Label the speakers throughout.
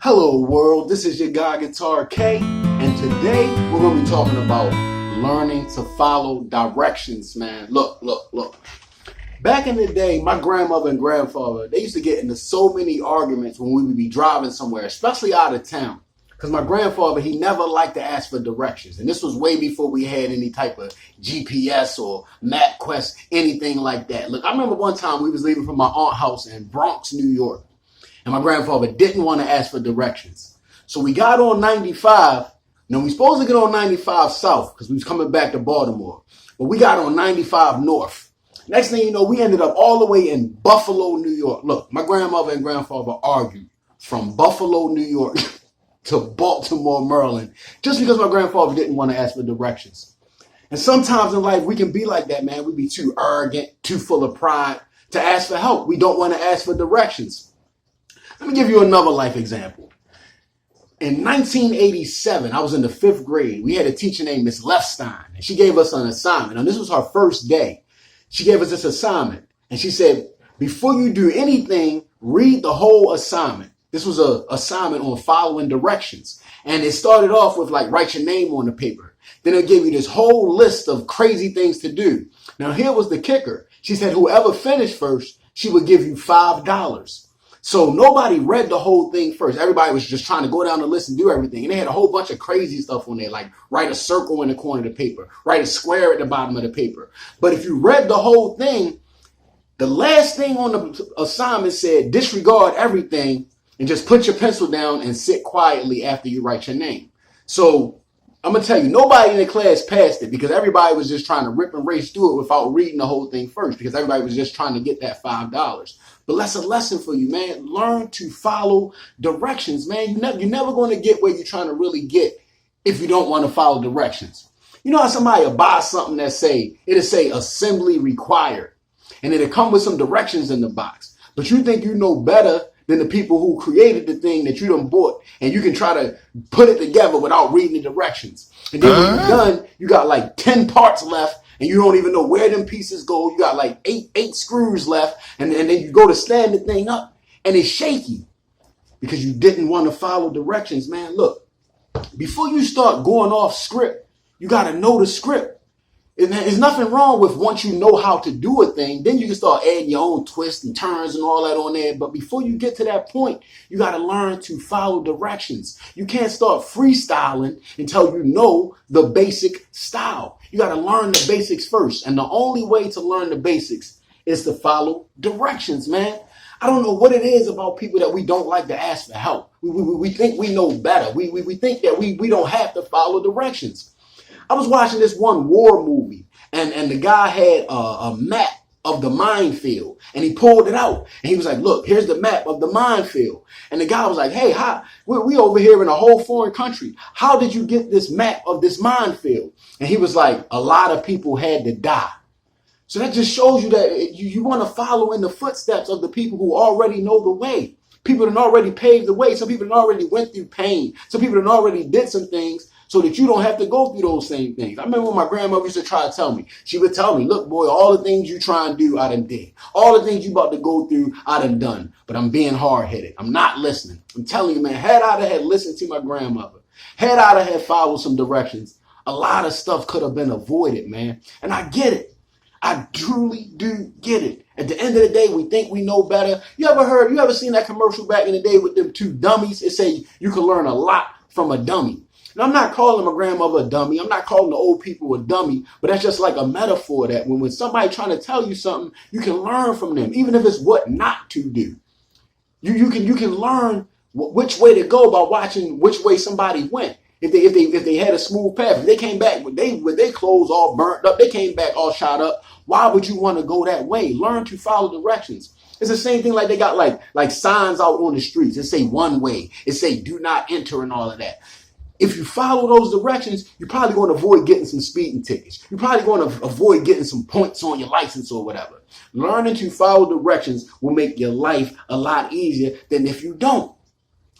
Speaker 1: Hello world, this is your guy Guitar K, and today we're going to be talking about learning to follow directions, man. Look. Back in the day, my grandmother and grandfather, they used to get into so many arguments when we would be driving somewhere, especially out of town. Because my grandfather, he never liked to ask for directions. And this was way before we had any type of GPS or MapQuest, anything like that. Look, I remember one time we was leaving from my aunt's house in Bronx, New York. And my grandfather didn't want to ask for directions. So we got on 95. Now, we supposed to get on 95 South because we was coming back to Baltimore. But we got on 95 North. Next thing you know, we ended up all the way in Buffalo, New York. Look, my grandmother and grandfather argued from Buffalo, New York to Baltimore, Maryland, just because my grandfather didn't want to ask for directions. And sometimes in life, we can be like that, man. We be too arrogant, too full of pride to ask for help. We don't want to ask for directions. Let me give you another life example. In 1987, I was in the 5th grade. We had a teacher named Miss Lefstein, and she gave us an assignment. And this was her first day. She gave us this assignment, and she said, before you do anything, read the whole assignment. This was an assignment on following directions. And it started off with like, write your name on the paper. Then it gave you this whole list of crazy things to do. Now, here was the kicker. She said, whoever finished first, she would give you $5. So nobody read the whole thing first. Everybody was just trying to go down the list and do everything. And they had a whole bunch of crazy stuff on there, like write a circle in the corner of the paper, write a square at the bottom of the paper. But if you read the whole thing, the last thing on the assignment said, disregard everything and just put your pencil down and sit quietly after you write your name. So I'm going to tell you, nobody in the class passed it because everybody was just trying to rip and race through it without reading the whole thing first because everybody was just trying to get that $5. But that's a lesson for you, man. Learn to follow directions, man. You're never going to get where you're trying to really get if you don't want to follow directions. You know how somebody will buy something that it'll say assembly required, and it'll come with some directions in the box. But you think you know better than the people who created the thing that you done bought, and you can try to put it together without reading the directions. And then when you're done, you got like 10 parts left, and you don't even know where them pieces go. You got like eight screws left, and then you go to stand the thing up, and it's shaky because you didn't want to follow directions, man. Look, before you start going off script, you got to know the script. There's nothing wrong with once you know how to do a thing, then you can start adding your own twists and turns and all that on there. But before you get to that point, you got to learn to follow directions. You can't start freestyling until you know the basic style. You got to learn the basics first. And the only way to learn the basics is to follow directions, man. I don't know what it is about people that we don't like to ask for help. We think we know better. We think that we don't have to follow directions. I was watching this one war movie, and the guy had a map of the minefield, and he pulled it out, and he was like, look, here's the map of the minefield. And the guy was like, hey, we over here in a whole foreign country. How did you get this map of this minefield? And he was like, a lot of people had to die. So that just shows you that you want to follow in the footsteps of the people who already know the way. People that already paved the way. Some people that already went through pain. Some people that already did some things so that you don't have to go through those same things. I remember when my grandmother used to try to tell me, she would tell me, look, boy, all the things you try and do, I done did. All the things you about to go through, I done done. But I'm being hard-headed. I'm not listening. I'm telling you, man, had I had listened to my grandmother, had I had followed some directions, a lot of stuff could have been avoided, man. And I get it. I truly do get it. At the end of the day, we think we know better. You ever seen that commercial back in the day with them two dummies? It say you can learn a lot from a dummy. And I'm not calling my grandmother a dummy. I'm not calling the old people a dummy, but that's just like a metaphor that when somebody trying to tell you something, you can learn from them, even if it's what not to do. You can learn which way to go by watching which way somebody went. If they had a smooth path, if they came back with their clothes all burnt up, they came back all shot up. Why would you want to go that way? Learn to follow directions. It's the same thing like they got like signs out on the streets. It say one way. It say do not enter and all of that. If you follow those directions, you're probably going to avoid getting some speeding tickets. You're probably going to avoid getting some points on your license or whatever. Learning to follow directions will make your life a lot easier than if you don't.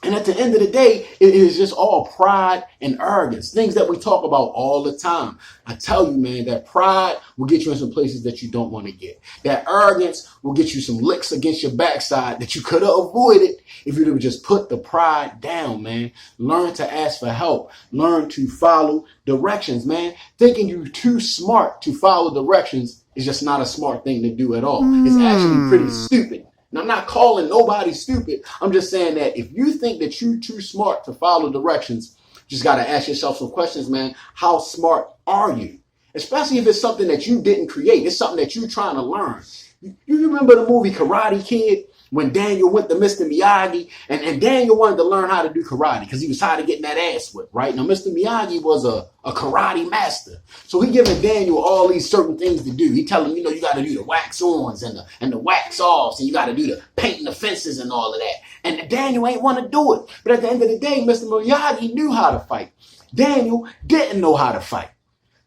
Speaker 1: And at the end of the day, it is just all pride and arrogance, things that we talk about all the time. I tell you, man, that pride will get you in some places that you don't want to get. That arrogance will get you some licks against your backside that you could have avoided if you would just put the pride down, man. Learn to ask for help. Learn to follow directions, man. Thinking you're too smart to follow directions is just not a smart thing to do at all. It's actually pretty stupid. And I'm not calling nobody stupid. I'm just saying that if you think that you're too smart to follow directions, you just got to ask yourself some questions, man. How smart are you? Especially if it's something that you didn't create. It's something that you're trying to learn. You remember the movie Karate Kid? When Daniel went to Mr. Miyagi, and Daniel wanted to learn how to do karate because he was tired of getting that ass whipped, right? Now, Mr. Miyagi was a karate master. So he giving Daniel all these certain things to do. He telling him, you got to do the wax ons and the wax offs, and you got to do the painting the fences and all of that. And Daniel ain't want to do it. But at the end of the day, Mr. Miyagi knew how to fight. Daniel didn't know how to fight.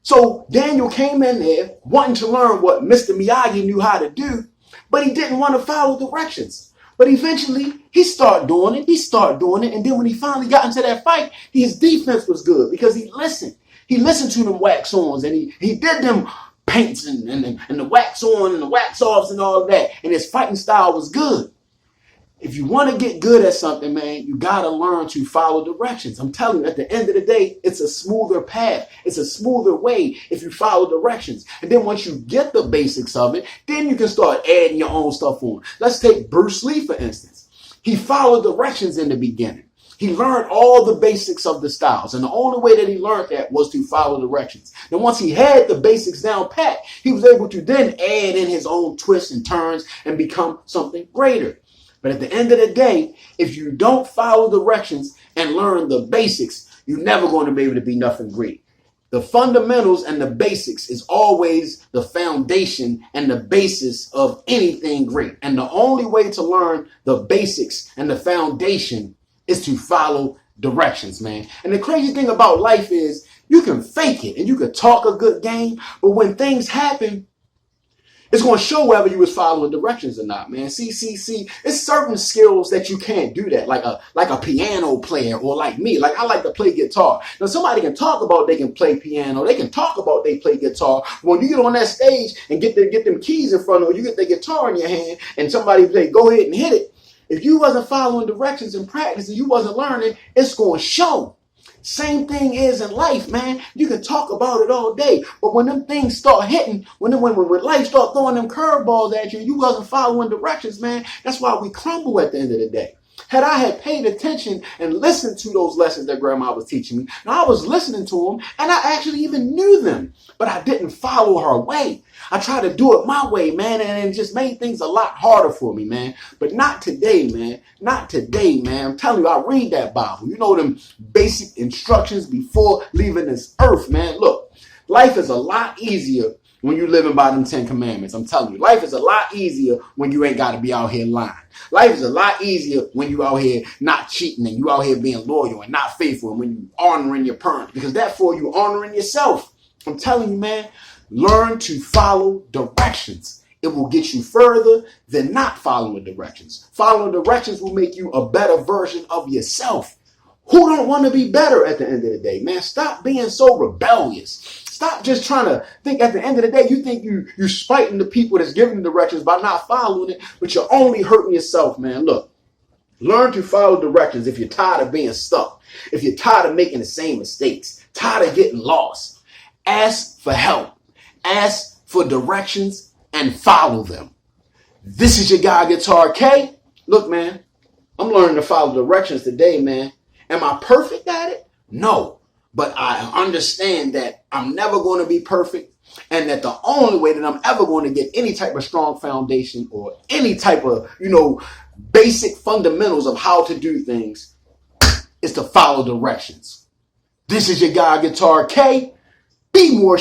Speaker 1: So Daniel came in there wanting to learn what Mr. Miyagi knew how to do, but he didn't want to follow directions. But eventually, he started doing it. And then when he finally got into that fight, his defense was good because he listened. He listened to them wax ons and he did them paints and the wax on and the wax offs and all of that. And his fighting style was good. If you want to get good at something, man, you got to learn to follow directions. I'm telling you, at the end of the day, it's a smoother path. It's a smoother way if you follow directions. And then once you get the basics of it, then you can start adding your own stuff on. Let's take Bruce Lee, for instance. He followed directions in the beginning. He learned all the basics of the styles. And the only way that he learned that was to follow directions. And once he had the basics down pat, he was able to then add in his own twists and turns and become something greater. But at the end of the day, if you don't follow directions and learn the basics, you're never going to be able to be nothing great. The fundamentals and the basics is always the foundation and the basis of anything great. And the only way to learn the basics and the foundation is to follow directions, man. And the crazy thing about life is you can fake it and you can talk a good game, but when things happen, it's going to show whether you was following directions or not, man. See. It's certain skills that you can't do that, like a piano player or like me. Like I like to play guitar. Now somebody can talk about they can play piano. They can talk about they play guitar. When you get on that stage and get them keys in front of you, you get the guitar in your hand and somebody say, go ahead and hit it. If you wasn't following directions and practicing, you wasn't learning, it's going to show. Same thing is in life, man. You can talk about it all day, but when them things start hitting, when life start throwing them curveballs at you, you wasn't following directions, man. That's why we crumble at the end of the day. Had I had paid attention and listened to those lessons that grandma was teaching me, and I was listening to them, and I actually even knew them, but I didn't follow her way. I tried to do it my way, man, and it just made things a lot harder for me, man. But not today, man. Not today, man. I'm telling you, I read that Bible. You know them basic instructions before leaving this earth, man. Look, life is a lot easier when you're living by them 10 commandments. I'm telling you, life is a lot easier when you ain't got to be out here lying. Life is a lot easier when you out here not cheating and you out here being loyal and not faithful and when you honoring your parents, because therefore you honoring yourself. I'm telling you, man, learn to follow directions. It will get you further than not following directions. Following directions will make you a better version of yourself. Who don't want to be better at the end of the day, man? Stop being so rebellious. Stop just trying to think at the end of the day, you think you're spiting the people that's giving the directions by not following it, but you're only hurting yourself, man. Look, learn to follow directions if you're tired of being stuck, if you're tired of making the same mistakes, tired of getting lost. Ask for help, ask for directions, and follow them. This is your guy, Guitar K. Look, man, I'm learning to follow directions today, man. Am I perfect at it? No. But I understand that I'm never going to be perfect and that the only way that I'm ever going to get any type of strong foundation or any type of, basic fundamentals of how to do things is to follow directions. This is your guy, Guitar K. Be more